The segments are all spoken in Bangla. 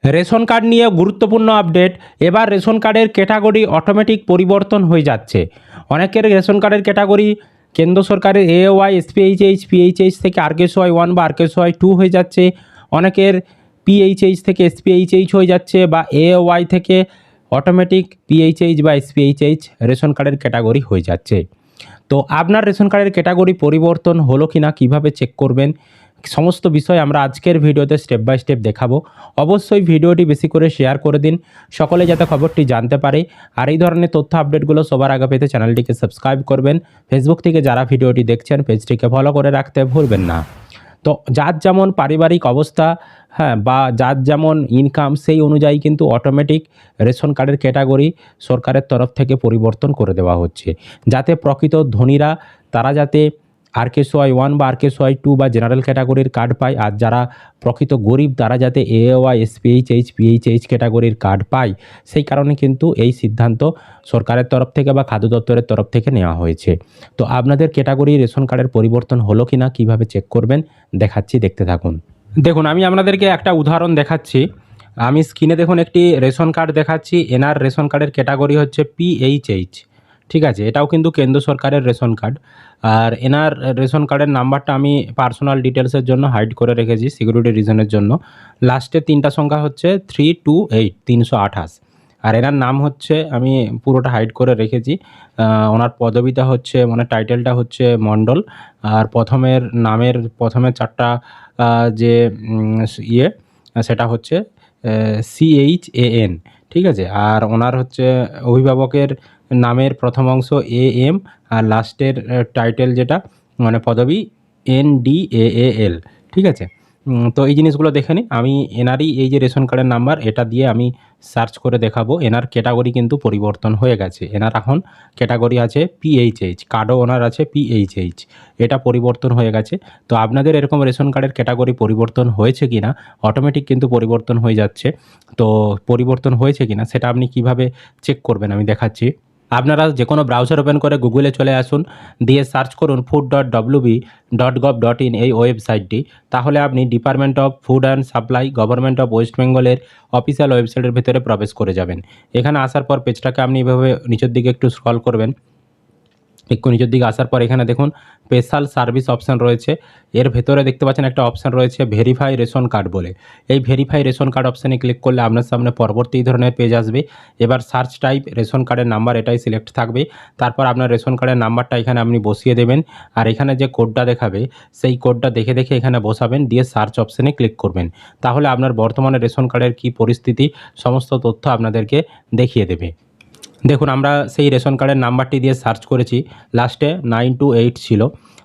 রেশন কার্ড নিয়ে গুরুত্বপূর্ণ আপডেট। এবার রেশন কার্ডের ক্যাটাগরি অটোমেটিক পরিবর্তন হয়ে যাচ্ছে। অনেকের রেশন কার্ডের ক্যাটাগরি কেন্দ্র সরকারের এওয়াই, এসপিএইচএইচ, পিএইচএইচ থেকে আরকেএসওয়াই 1 বা আরকেএসওয়াই 2 হয়ে যাচ্ছে। অনেকের পিএইচএইচ থেকে এসপিএইচএইচ হয়ে যাচ্ছে, বা এওয়াই থেকে অটোমেটিক পিএইচএইচ বা এসপিএইচএইচ রেশন কার্ডের ক্যাটাগরি হয়ে যাচ্ছে। তো আপনার রেশন কার্ডের ক্যাটাগরি পরিবর্তন হলো কি না, কীভাবে চেক করবেন, সমস্ত বিষয় আমরা আজকের ভিডিওতে স্টেপ বাই স্টেপ দেখাবো। অবশ্যই ভিডিওটি বেশি করে শেয়ার করে দিন, সকলে যাতে খবরটি জানতে পারে। আর এই ধরনের তথ্য আপডেটগুলো সবার আগে পেতে চ্যানেলটিকে সাবস্ক্রাইব করবেন। ফেসবুক থেকে যারা ভিডিওটি দেখছেন পেজটিকে ফলো করে রাখতে ভুলবেন না। তো যার যেমন পারিবারিক অবস্থা, বা যার যেমন ইনকাম, সেই অনুযায়ী কিন্তু অটোমেটিক রেশন কার্ডের ক্যাটাগরি সরকারের তরফ থেকে পরিবর্তন করে দেওয়া হচ্ছে, যাতে প্রকৃত ধনীরা তারা যাতে আরকেএসওয়াই 1 বা আরকেএসওয়াই 2 বা জেনারেল ক্যাটাগরির কার্ড পায়, আর যারা প্রকৃত গরিব তারা যাতে এওয়াই, এসপিএইচএইচ, পিএইচএইচ ক্যাটাগরির কার্ড পায়। সেই কারণে কিন্তু এই সিদ্ধান্ত সরকারের তরফ থেকে বা খাদ্য দপ্তরের তরফ থেকে নেওয়া হয়েছে। তো আপনাদের ক্যাটাগরি রেশন কার্ডের পরিবর্তন হলো কি না, কীভাবে চেক করবেন দেখাচ্ছি, দেখতে থাকুন। দেখুন, আমি আপনাদেরকে একটা উদাহরণ দেখাচ্ছি। আমি স্ক্রিনে দেখুন একটি রেশন কার্ড দেখাচ্ছি। এনার রেশন কার্ডের ক্যাটাগরি হচ্ছে পিএইচএইচ, ঠিক আছে। এটাও কিন্তু কেন্দ্র সরকারের রেশন কার্ড। আর এনার রেশন কার্ডের নাম্বারটা আমি পার্সোনাল ডিটেলসের জন্য হাইড করে রেখেছি, সিকিউরিটি রিজনের জন্য। লাস্টের 3টা সংখ্যা হচ্ছে 328, 328। আর এনার নাম হচ্ছে, আমি পুরোটা হাইড করে রেখেছি। ওনার পদবিটা হচ্ছে, মানে টাইটেলটা হচ্ছে মণ্ডল। আর নামের প্রথমের 4টা যে সেটা হচ্ছে CHAN, ঠিক আছে। আর ওনার হচ্ছে অভিভাবকের নামের প্রথম অংশ AM, আর লাস্টের টাইটেল যেটা মানে পদবি NDAAL, ঠিক আছে। তো এই জিনিসগুলো দেখে নিন। আমি এনারই এই যে রেশন কার্ডের নাম্বার, এটা দিয়ে আমি সার্চ করে দেখাবো। এনার ক্যাটাগরি কিন্তু পরিবর্তন হয়ে গেছে। এনার এখন ক্যাটাগরি আছে পিএইচএইচ, কার্ডও ওনার আছে পিএইচএইচ, এটা পরিবর্তন হয়ে গেছে। তো আপনাদের এরকম রেশন কার্ডের ক্যাটাগরি পরিবর্তন হয়েছে কি না, অটোমেটিক কিন্তু পরিবর্তন হয়ে যাচ্ছে। তো পরিবর্তন হয়েছে কি না সেটা আপনি কিভাবে চেক করবেন আমি দেখাচ্ছি। আপনারা যে কোনো ব্রাউজার ওপেন করে গুগলে চলে আসুন, দিয়ে সার্চ করুন food.wb.gov.in এই ওয়েবসাইটটি। তাহলে আপনি department of food and supply, government of West বেঙ্গলের অফিসিয়াল ওয়েবসাইটের ভিতরে প্রবেশ করে যাবেন। এখানে আসার পর পেজটাকে আপনি এভাবে নিচের দিকে একটু স্ক্রল করবেন। একটু নিচের দিকে আসার পর এখানে দেখুন স্পেশাল সার্ভিস অপশান রয়েছে। এর ভেতরে দেখতে পাচ্ছেন একটা অপশান রয়েছে ভেরিফাই রেশন কার্ড বলে। এই ভেরিফাই রেশন কার্ড অপশানে ক্লিক করলে আপনার সামনে পরবর্তী ধরনের পেজ আসবে। এবার সার্চ টাইপ রেশন কার্ডের নাম্বার, এটাই সিলেক্ট থাকবে। তারপর আপনার রেশন কার্ডের নাম্বারটা এখানে আপনি বসিয়ে দেবেন। আর এখানে যে কোডটা দেখাবে সেই কোডটা দেখে দেখে এখানে বসাবেন, দিয়ে সার্চ অপশানে ক্লিক করবেন। তাহলে আপনার বর্তমানে রেশন কার্ডের কী পরিস্থিতি সমস্ত তথ্য আপনাদেরকে দেখিয়ে দেবে। দেখুন, আমরা সেই রেশন কার্ডের নাম্বারটি দিয়ে সার্চ করেছি, লাস্টে 928 ছিল।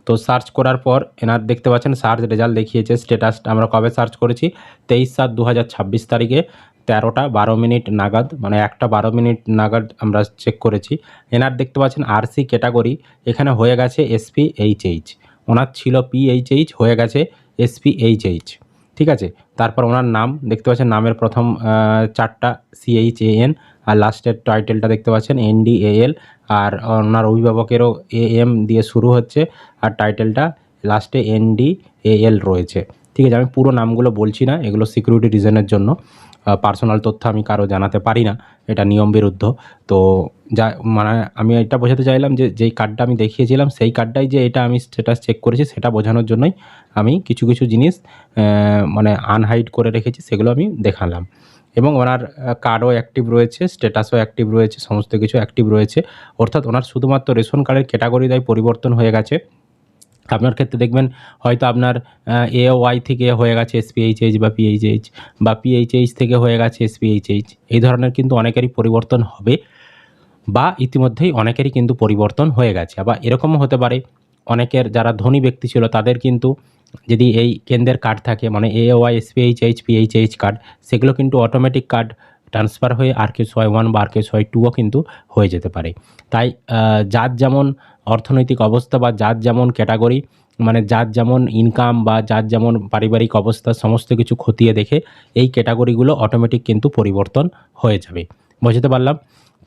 তো সার্চ করার পর এনার দেখতে পাচ্ছেন সার্চ রেজাল্ট দেখিয়েছে। স্ট্যাটাসটা আমরা কবে সার্চ করেছি, 23/7/2026 তারিখে 13টা 12 মিনিট নাগাদ, মানে 1টা 12 মিনিট নাগাদ আমরা চেক করেছি। এনার দেখতে পাচ্ছেন আরসি ক্যাটাগরি এখানে হয়ে গেছে এসপিএইচএইচ। ওনার ছিল পিএইচএইচ, হয়ে গেছে এসপিএইচএইচ, ঠিক আছে। তারপর ওনার নাম দেখতে পাচ্ছেন, নামের প্রথম 4টা CHAN, আর লাস্টের টাইটেলটা দেখতে পাচ্ছেন NDAL, আর ওনার অভিভাবকেরও AM দিয়ে শুরু হচ্ছে, আর টাইটেলটা লাস্টে NDAL রয়েছে, ঠিক আছে। আমি পুরো নামগুলো বলছি না, এগুলো সিকিউরিটি রিজনের জন্য। পার্সোনাল তথ্য আমি কারো জানাতে পারি না, এটা নিয়ম বিরুদ্ধ। তো যা মানে আমি এটা বোঝাতে চাইলাম যে যেই কার্ডটা আমি দেখিয়েছিলাম সেই কার্ডটাই যে এটা আমি স্ট্যাটাস চেক করেছি সেটা বোঝানোর জন্যই আমি কিছু কিছু জিনিস মানে আনহাইড করে রেখেছি, সেগুলো আমি দেখালাম। এবং ওনার কার্ডও অ্যাক্টিভ রয়েছে, স্ট্যাটাসও অ্যাক্টিভ রয়েছে, সমস্ত কিছু অ্যাক্টিভ রয়েছে। অর্থাৎ ওনার শুধুমাত্র রেশন কার্ডের ক্যাটাগরিটাই পরিবর্তন হয়ে গেছে। আপনার ক্ষেত্রে দেখবেন হয়তো আপনার এওয়াই থেকে হয়ে গেছে এসপিএইচএইচ বা পিএইচএইচ, বা পিএইচএইচ থেকে হয়ে গেছে এসপিএইচএইচ। এই ধরনের কিন্তু অনেকেরই পরিবর্তন হবে, বা ইতিমধ্যেই অনেকেরই কিন্তু পরিবর্তন হয়ে গেছে। আবার এরকমও হতে পারে অনেকের যারা ধনী ব্যক্তি ছিল তাদের কিন্তু যদি এই কেন্দ্রের কার্ড থাকে, মানে এওয়াই, এসপিএইচএইচ, পিএইচএইচ কার্ড, সেগুলো কিন্তু অটোমেটিক কার্ড ট্রান্সফার হয়ে আরকেএসওয়াই 1 বা আরকেএসওয়াই 2ও কিন্তু হয়ে যেতে পারে। তাই যার যেমন অর্থনৈতিক অবস্থা বা যার যেমন ক্যাটাগরি, মানে যার যেমন ইনকাম বা যার যেমন পারিবারিক অবস্থা, সমস্ত কিছু খতিয়ে দেখে এই ক্যাটাগরিগুলো অটোমেটিক কিন্তু পরিবর্তন হয়ে যাবে। বুঝতে পারলাম?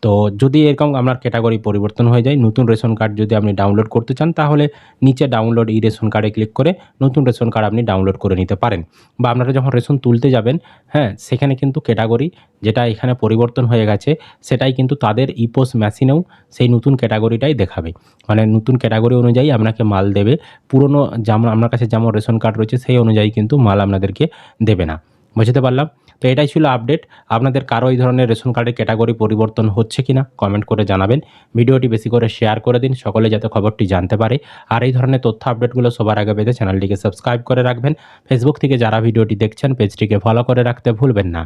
তো যদি এরকম আপনার ক্যাটাগরি পরিবর্তন হয়ে যায়, নতুন রেশন কার্ড যদি আপনি ডাউনলোড করতে চান, তাহলে নিচে ডাউনলোড ই রেশন কার্ডে ক্লিক করে নতুন রেশন কার্ড আপনি ডাউনলোড করে নিতে পারেন। বা আপনারা যখন রেশন তুলতে যাবেন, হ্যাঁ, সেখানে কিন্তু ক্যাটাগরি যেটা এখানে পরিবর্তন হয়ে গেছে, সেটাই কিন্তু তাদের ইপোস মেশিনেও সেই নতুন ক্যাটাগরিটাই দেখাবে। মানে নতুন ক্যাটাগরি অনুযায়ী আপনাকে মাল দেবে। পুরনো যেমন আপনার কাছে যেমন রেশন কার্ড রয়েছে সেই অনুযায়ী কিন্তু মাল আপনাদেরকে দেবে না। বুঝতে পারলাম? তো এটাই ছিল আপডেট। আপনাদের কারো এই ধরনের রেশন কার্ডের ক্যাটাগরি পরিবর্তন হচ্ছে কিনা কমেন্ট করে জানাবেন। ভিডিওটি বেশি করে শেয়ার করে দিন, সকলে যাতে খবরটি জানতে পারে। আর এই ধরনের তথ্য আপডেটগুলো সবার আগে পেতে চ্যানেলটিকে সাবস্ক্রাইব করে রাখবেন। ফেসবুক থেকে যারা ভিডিওটি দেখছেন পেজটিকে ফলো করে রাখতে ভুলবেন না।